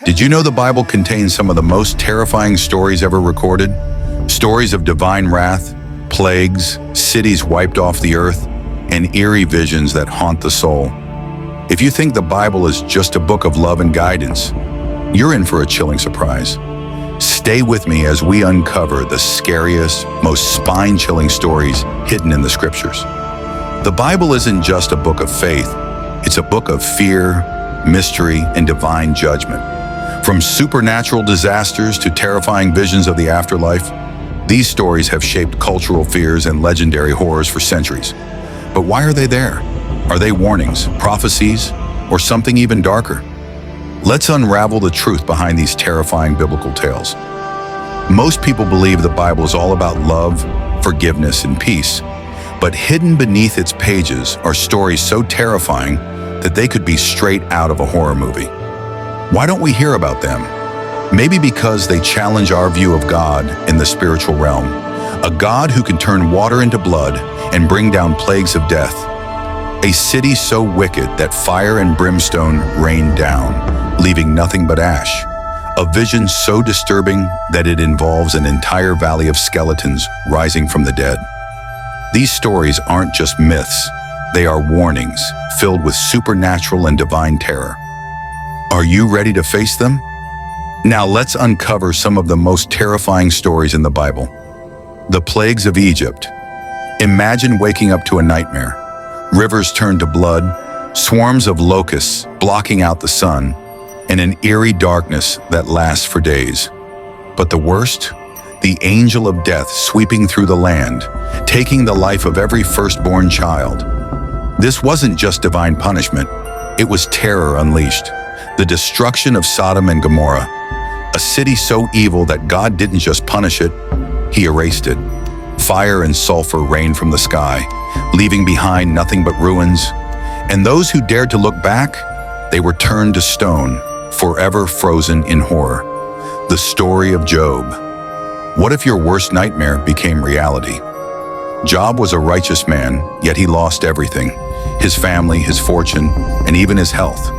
Did you know the Bible contains some of the most terrifying stories ever recorded? Stories of divine wrath, plagues, cities wiped off the earth, and eerie visions that haunt the soul. If you think the Bible is just a book of love and guidance, you're in for a chilling surprise. Stay with me as we uncover the scariest, most spine-chilling stories hidden in the scriptures. The Bible isn't just a book of faith, it's a book of fear, mystery, and divine judgment. From supernatural disasters to terrifying visions of the afterlife, these stories have shaped cultural fears and legendary horrors for centuries. But why are they there? Are they warnings, prophecies, or something even darker? Let's unravel the truth behind these terrifying biblical tales. Most people believe the Bible is all about love, forgiveness, and peace. But hidden beneath its pages are stories so terrifying that they could be straight out of a horror movie. Why don't we hear about them? Maybe because they challenge our view of God in the spiritual realm. A God who can turn water into blood and bring down plagues of death. A city so wicked that fire and brimstone rain down, leaving nothing but ash. A vision so disturbing that it involves an entire valley of skeletons rising from the dead. These stories aren't just myths, they are warnings filled with supernatural and divine terror. Are you ready to face them? Now let's uncover some of the most terrifying stories in the Bible. The plagues of Egypt. Imagine waking up to a nightmare. Rivers turn to blood, swarms of locusts blocking out the sun, and an eerie darkness that lasts for days. But the worst? The angel of death sweeping through the land, taking the life of every firstborn child. This wasn't just divine punishment, it was terror unleashed. The destruction of Sodom and Gomorrah, a city so evil that God didn't just punish it, he erased it. Fire and sulfur rained from the sky, leaving behind nothing but ruins. And those who dared to look back, they were turned to stone, forever frozen in horror. The story of Job. What if your worst nightmare became reality? Job was a righteous man, yet he lost everything. His family, his fortune, and even his health.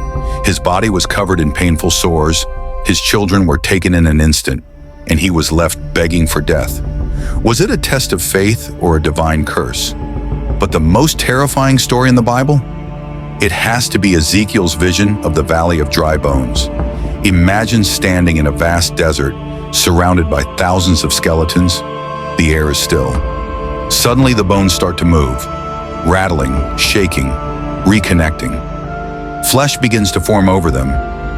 His body was covered in painful sores, his children were taken in an instant, and he was left begging for death. Was it a test of faith or a divine curse? But the most terrifying story in the Bible? It has to be Ezekiel's vision of the Valley of Dry Bones. Imagine standing in a vast desert, surrounded by thousands of skeletons. The air is still. Suddenly the bones start to move, rattling, shaking, reconnecting. Flesh begins to form over them,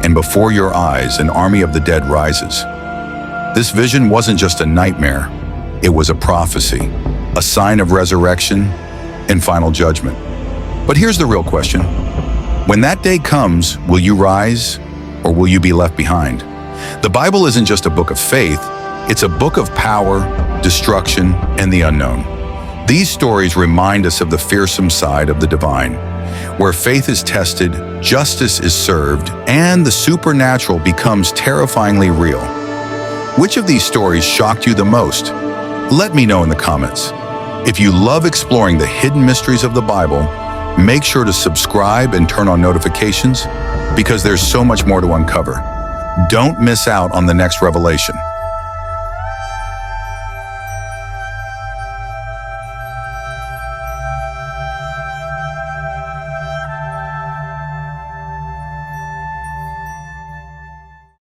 and before your eyes, an army of the dead rises. This vision wasn't just a nightmare, it was a prophecy, a sign of resurrection and final judgment. But here's the real question. When that day comes, will you rise or will you be left behind? The Bible isn't just a book of faith, it's a book of power, destruction, and the unknown. These stories remind us of the fearsome side of the divine, where faith is tested, justice is served, and the supernatural becomes terrifyingly real. Which of these stories shocked you the most? Let me know in the comments. If you love exploring the hidden mysteries of the Bible, make sure to subscribe and turn on notifications because there's so much more to uncover. Don't miss out on the next revelation.